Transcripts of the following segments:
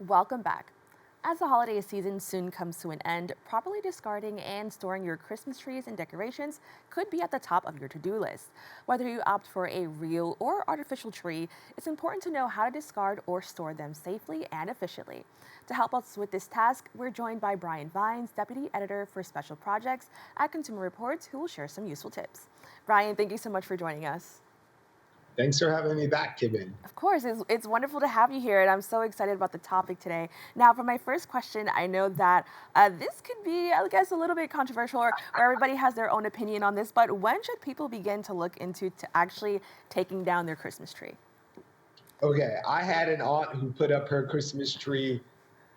Welcome back. As the holiday season soon comes to an end, properly discarding and storing your Christmas trees and decorations could be at the top of your to do list. Whether you opt for a real or artificial tree, it's important to know how to discard or store them safely and efficiently. To help us with this task, we're joined by Brian Vines, Deputy Editor for Special Projects at Consumer Reports, who will share some useful tips. Brian, thank you so much for joining us. Thanks for having me back, Kibin. Of course, it's wonderful to have you here, and I'm so excited about the topic today. Now, for my first question, I know that this could be, I guess, a little bit controversial, or everybody has their own opinion on this, but when should people begin to look into to actually taking down their Christmas tree? Okay, I had an aunt who put up her Christmas tree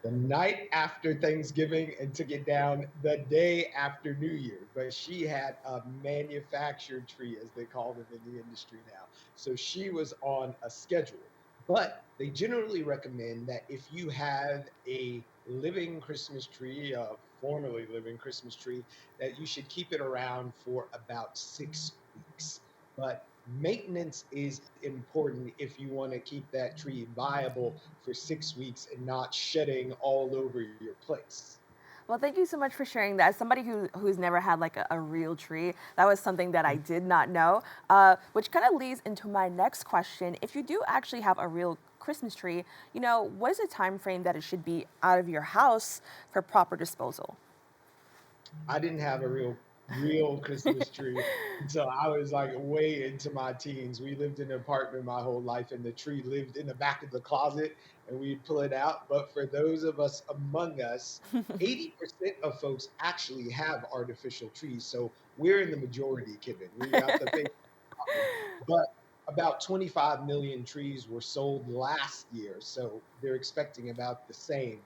the night after Thanksgiving and took it down the day after New Year. But she had a manufactured tree, as they call them in the industry now. So she was on a schedule. But they generally recommend that if you have a living Christmas tree, a formerly living Christmas tree, that you should keep it around for about 6 weeks. But maintenance is important if you want to keep that tree viable for 6 weeks and not shedding all over your place. Well, thank you so much for sharing that. As somebody who's never had like a real tree, that was something that I did not know. Which kind of leads into my next question. If you do actually have a real Christmas tree, what is the time frame that it should be out of your house for proper disposal? I didn't have a real Christmas tree until I was like way into my teens. We lived in an apartment my whole life, and the tree lived in the back of the closet, and we'd pull it out. But for those of us among us, 80% of folks actually have artificial trees. So we're in the majority, Kevin. We got the big problem. But about 25 million trees were sold last year. So they're expecting about the same.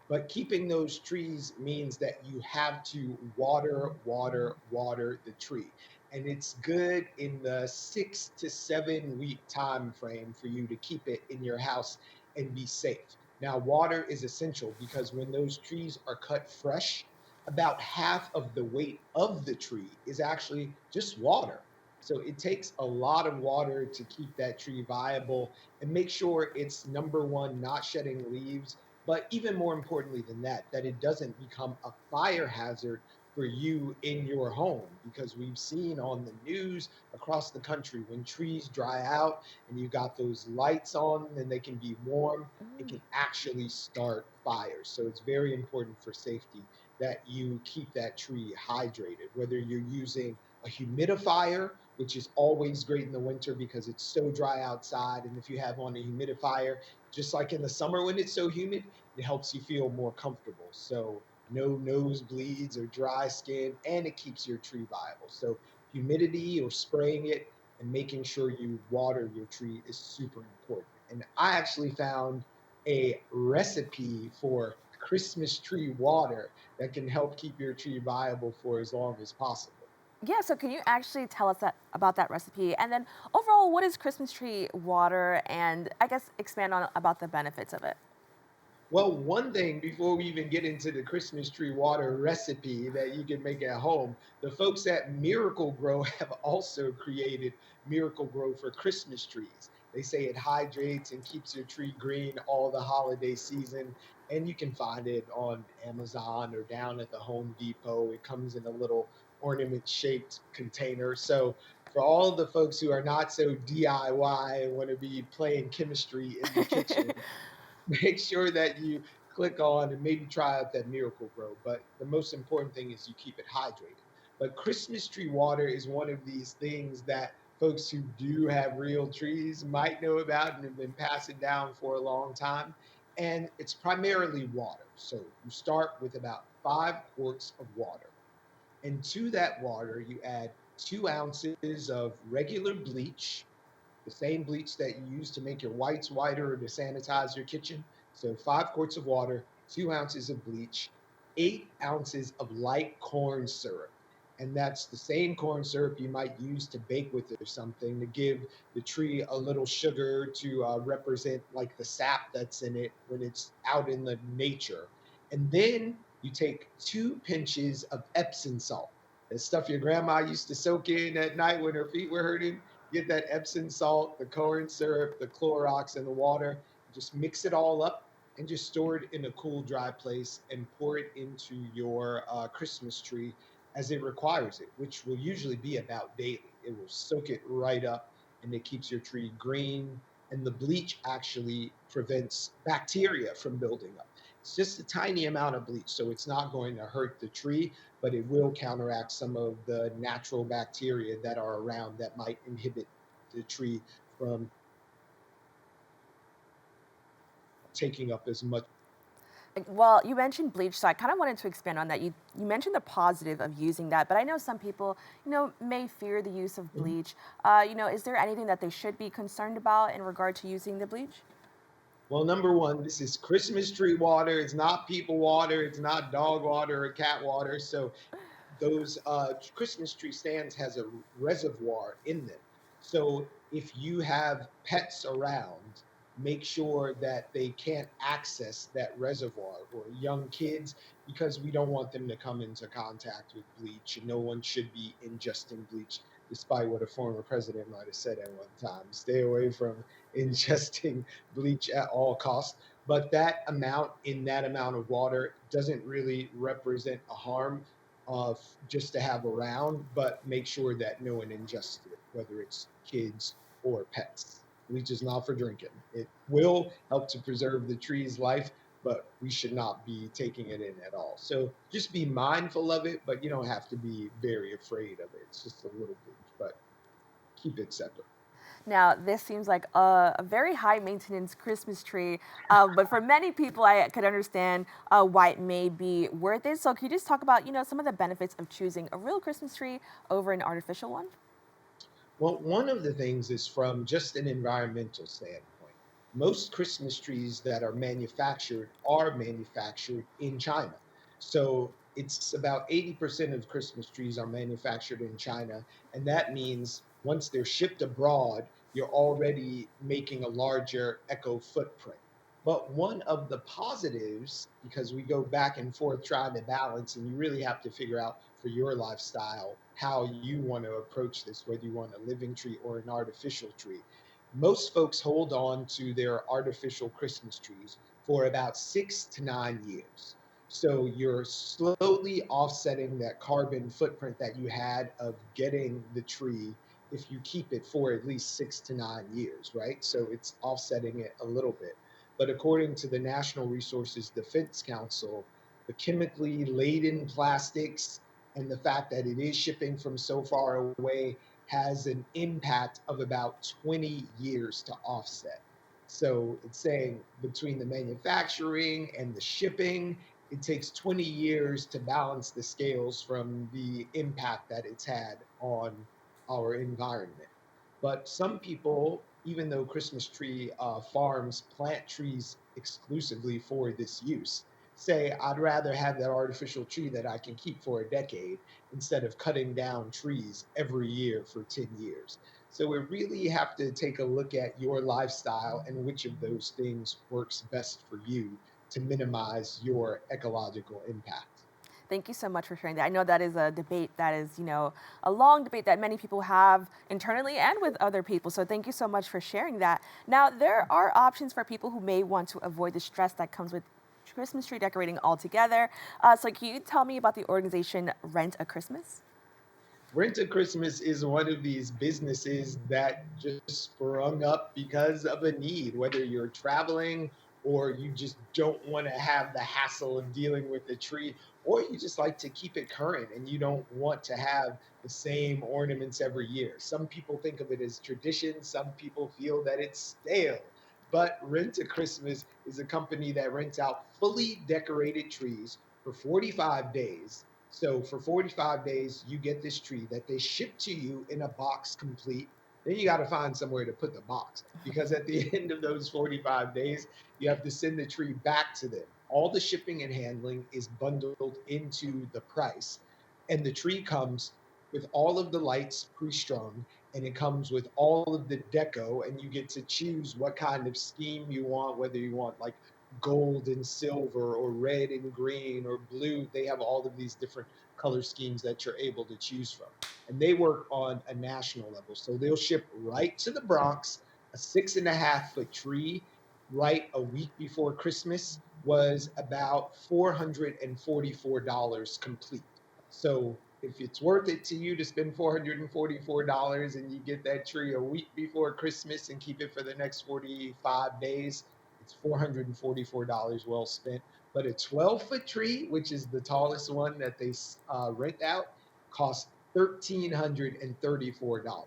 But keeping those trees means that you have to water the tree. And it's good in the 6 to 7 week time frame for you to keep it in your house and be safe. Now, water is essential because when those trees are cut fresh, about half of the weight of the tree is actually just water. So it takes a lot of water to keep that tree viable and make sure it's number one, not shedding leaves, but even more importantly than that, that it doesn't become a fire hazard for you in your home. Because we've seen on the news across the country when trees dry out and you got those lights on and they can be warm, it can actually start fires. So it's very important for safety that you keep that tree hydrated, whether you're using a humidifier, which is always great in the winter because it's so dry outside. And if you have on a humidifier, just like in the summer when it's so humid, it helps you feel more comfortable. So no nosebleeds or dry skin, and it keeps your tree viable. So humidity or spraying it and making sure you water your tree is super important. And I actually found a recipe for Christmas tree water that can help keep your tree viable for as long as possible. Yeah, so can you actually tell us about that recipe? And then overall, what is Christmas tree water? And I guess expand on about the benefits of it. Well, one thing before we even get into the Christmas tree water recipe that you can make at home, the folks at Miracle Grow have also created Miracle Grow for Christmas trees. They say it hydrates and keeps your tree green all the holiday season. And you can find it on Amazon or down at the Home Depot. It comes in a little ornament shaped container. So, for all the folks who are not so DIY and want to be playing chemistry in the kitchen, make sure that you click on and maybe try out that Miracle Grow. But the most important thing is you keep it hydrated. But Christmas tree water is one of these things that folks who do have real trees might know about and have been passing down for a long time. And it's primarily water. So you start with about 5 quarts of water. And to that water, you add 2 ounces of regular bleach, the same bleach that you use to make your whites whiter or to sanitize your kitchen. So 5 quarts of water, 2 ounces of bleach, 8 ounces of light corn syrup. And that's the same corn syrup you might use to bake with or something to give the tree a little sugar to represent like the sap that's in it when it's out in the nature. And then you take 2 pinches of Epsom salt. That stuff your grandma used to soak in at night when her feet were hurting. Get that Epsom salt, the corn syrup, the Clorox, and the water. Just mix it all up and just store it in a cool, dry place and pour it into your Christmas tree as it requires it, which will usually be about daily. It will soak it right up and it keeps your tree green. And the bleach actually prevents bacteria from building up. It's just a tiny amount of bleach, so it's not going to hurt the tree, but it will counteract some of the natural bacteria that are around that might inhibit the tree from taking up as much. Well, you mentioned bleach, so I kind of wanted to expand on that. You mentioned the positive of using that, but I know some people, may fear the use of Mhm. bleach. Is there anything that they should be concerned about in regard to using the bleach? Well, number one, this is Christmas tree water. It's not people water. It's not dog water or cat water. So those Christmas tree stands has a reservoir in them. So if you have pets around, make sure that they can't access that reservoir, or young kids, because we don't want them to come into contact with bleach. And no one should be ingesting bleach, despite what a former president might have said at one time. Stay away from ingesting bleach at all costs. But that amount in that amount of water doesn't really represent a harm just to have around, but make sure that no one ingests it, whether it's kids or pets. Bleach is not for drinking. It will help to preserve the tree's life, but we should not be taking it in at all. So just be mindful of it, but you don't have to be very afraid of it. It's just a little bleach, but keep it separate. Now, this seems like a very high maintenance Christmas tree, but for many people, I could understand why it may be worth it. So, can you just talk about, some of the benefits of choosing a real Christmas tree over an artificial one? Well, one of the things is from just an environmental standpoint. Most Christmas trees that are manufactured in China. So it's about 80% of Christmas trees are manufactured in China. And that means once they're shipped abroad, you're already making a larger eco footprint. But one of the positives, because we go back and forth trying to balance, and you really have to figure out for your lifestyle how you want to approach this, whether you want a living tree or an artificial tree. Most folks hold on to their artificial Christmas trees for about 6 to 9 years. So you're slowly offsetting that carbon footprint that you had of getting the tree if you keep it for at least 6 to 9 years, right? So it's offsetting it a little bit. But according to the National Resources Defense Council, the chemically laden plastics and the fact that it is shipping from so far away has an impact of about 20 years to offset. So it's saying between the manufacturing and the shipping, it takes 20 years to balance the scales from the impact that it's had on our environment. But some people, even though Christmas tree farms plant trees exclusively for this use, say, I'd rather have that artificial tree that I can keep for a decade instead of cutting down trees every year for 10 years. So we really have to take a look at your lifestyle and which of those things works best for you to minimize your ecological impact. Thank you so much for sharing that. I know that is a debate that is, a long debate that many people have internally and with other people. So thank you so much for sharing that. Now, there are options for people who may want to avoid the stress that comes with Christmas tree decorating altogether. So can you tell me about the organization Rent a Christmas? Rent a Christmas is one of these businesses that just sprung up because of a need, whether you're traveling or you just don't want to have the hassle of dealing with the tree, or you just like to keep it current and you don't want to have the same ornaments every year. Some people think of it as tradition, some people feel that it's stale. But Rent a Christmas is a company that rents out fully decorated trees for 45 days. So for 45 days, you get this tree that they ship to you in a box complete. Then you got to find somewhere to put the box, because at the end of those 45 days, you have to send the tree back to them. All the shipping and handling is bundled into the price. And the tree comes with all of the lights pre-strung, and it comes with all of the deco, and you get to choose what kind of scheme you want, whether you want like gold and silver or red and green or blue. They have all of these different color schemes that you're able to choose from. And they work on a national level. So they'll ship right to the Bronx a 6.5 foot tree. right a week before Christmas was about $444 complete. So if it's worth it to you to spend $444 and you get that tree a week before Christmas and keep it for the next 45 days, it's $444 well spent. But a 12-foot tree, which is the tallest one that they rent out, costs $1,334.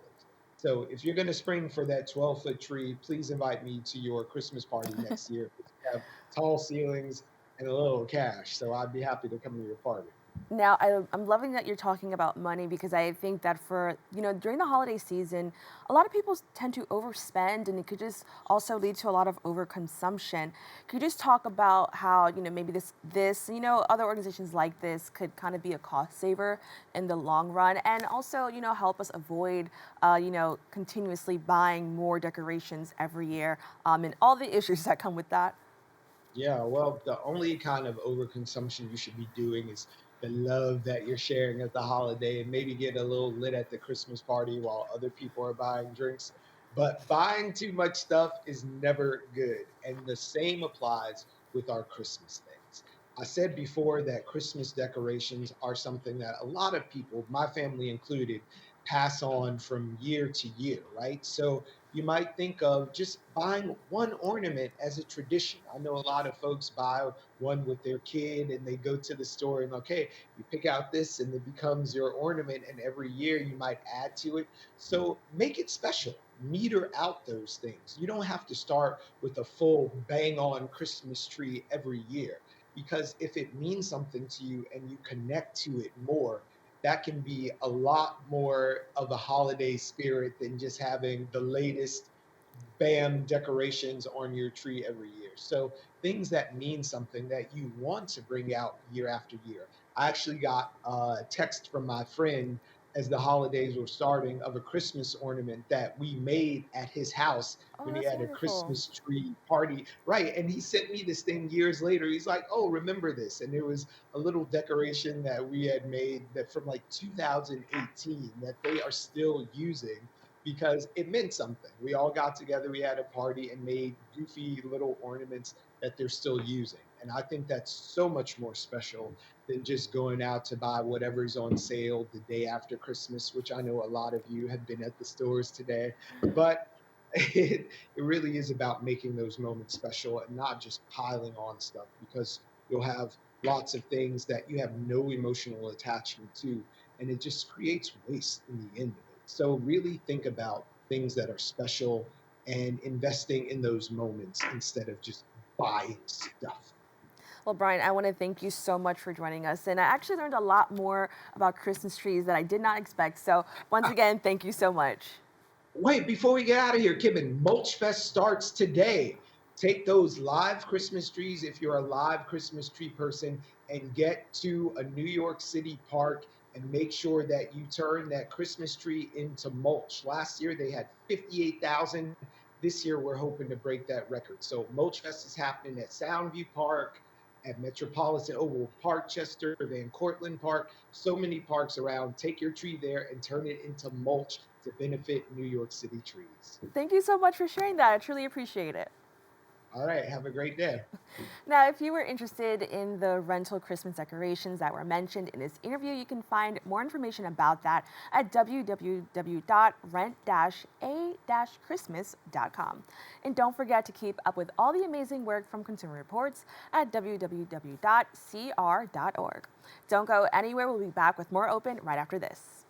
So if you're going to spring for that 12-foot tree, please invite me to your Christmas party next year. We have tall ceilings and a little cash, so I'd be happy to come to your party. Now, I'm loving that you're talking about money because I think that for, during the holiday season, a lot of people tend to overspend and it could just also lead to a lot of overconsumption. Could you just talk about how, maybe other organizations like this could kind of be a cost saver in the long run and also, help us avoid, continuously buying more decorations every year and all the issues that come with that? Yeah, well, the only kind of overconsumption you should be doing is the love that you're sharing at the holiday and maybe get a little lit at the Christmas party while other people are buying drinks. But buying too much stuff is never good. And the same applies with our Christmas things. I said before that Christmas decorations are something that a lot of people, my family included, pass on from year to year, right? So you might think of just buying one ornament as a tradition. I know a lot of folks buy one with their kid and they go to the store and okay, you pick out this and it becomes your ornament and every year you might add to it. So make it special. Meter out those things. You don't have to start with a full bang on Christmas tree every year because if it means something to you and you connect to it more, that can be a lot more of a holiday spirit than just having the latest bam decorations on your tree every year. So things that mean something that you want to bring out year after year. I actually got a text from my friend as the holidays were starting of a Christmas ornament that we made at his house Oh, when he that's had a wonderful. Christmas tree party. Right. And he sent me this thing years later. He's like, oh, remember this? And it was a little decoration that we had made that from like 2018 that they are still using because it meant something. We all got together, we had a party and made goofy little ornaments that they're still using. And I think that's so much more special than just going out to buy whatever's on sale the day after Christmas, which I know a lot of you have been at the stores today. But it really is about making those moments special and not just piling on stuff because you'll have lots of things that you have no emotional attachment to and it just creates waste in the end of it. So really think about things that are special and investing in those moments instead of just buying stuff. Well, Brian, I want to thank you so much for joining us. And I actually learned a lot more about Christmas trees that I did not expect. So, once again, thank you so much. Wait, before we get out of here, Kibin, Mulch Fest starts today. Take those live Christmas trees if you're a live Christmas tree person and get to a New York City park and make sure that you turn that Christmas tree into mulch. Last year they had 58,000. This year we're hoping to break that record. So Mulch Fest is happening at Soundview Park, at Metropolitan Oval Park, Chester, Van Cortlandt Park, so many parks around. Take your tree there and turn it into mulch to benefit New York City trees. Thank you so much for sharing that. I truly appreciate it. All right, have a great day. Now, if you were interested in the rental Christmas decorations that were mentioned in this interview, you can find more information about that at www.rent-a-christmas.com. And don't forget to keep up with all the amazing work from Consumer Reports at www.cr.org. Don't go anywhere. We'll be back with more open right after this.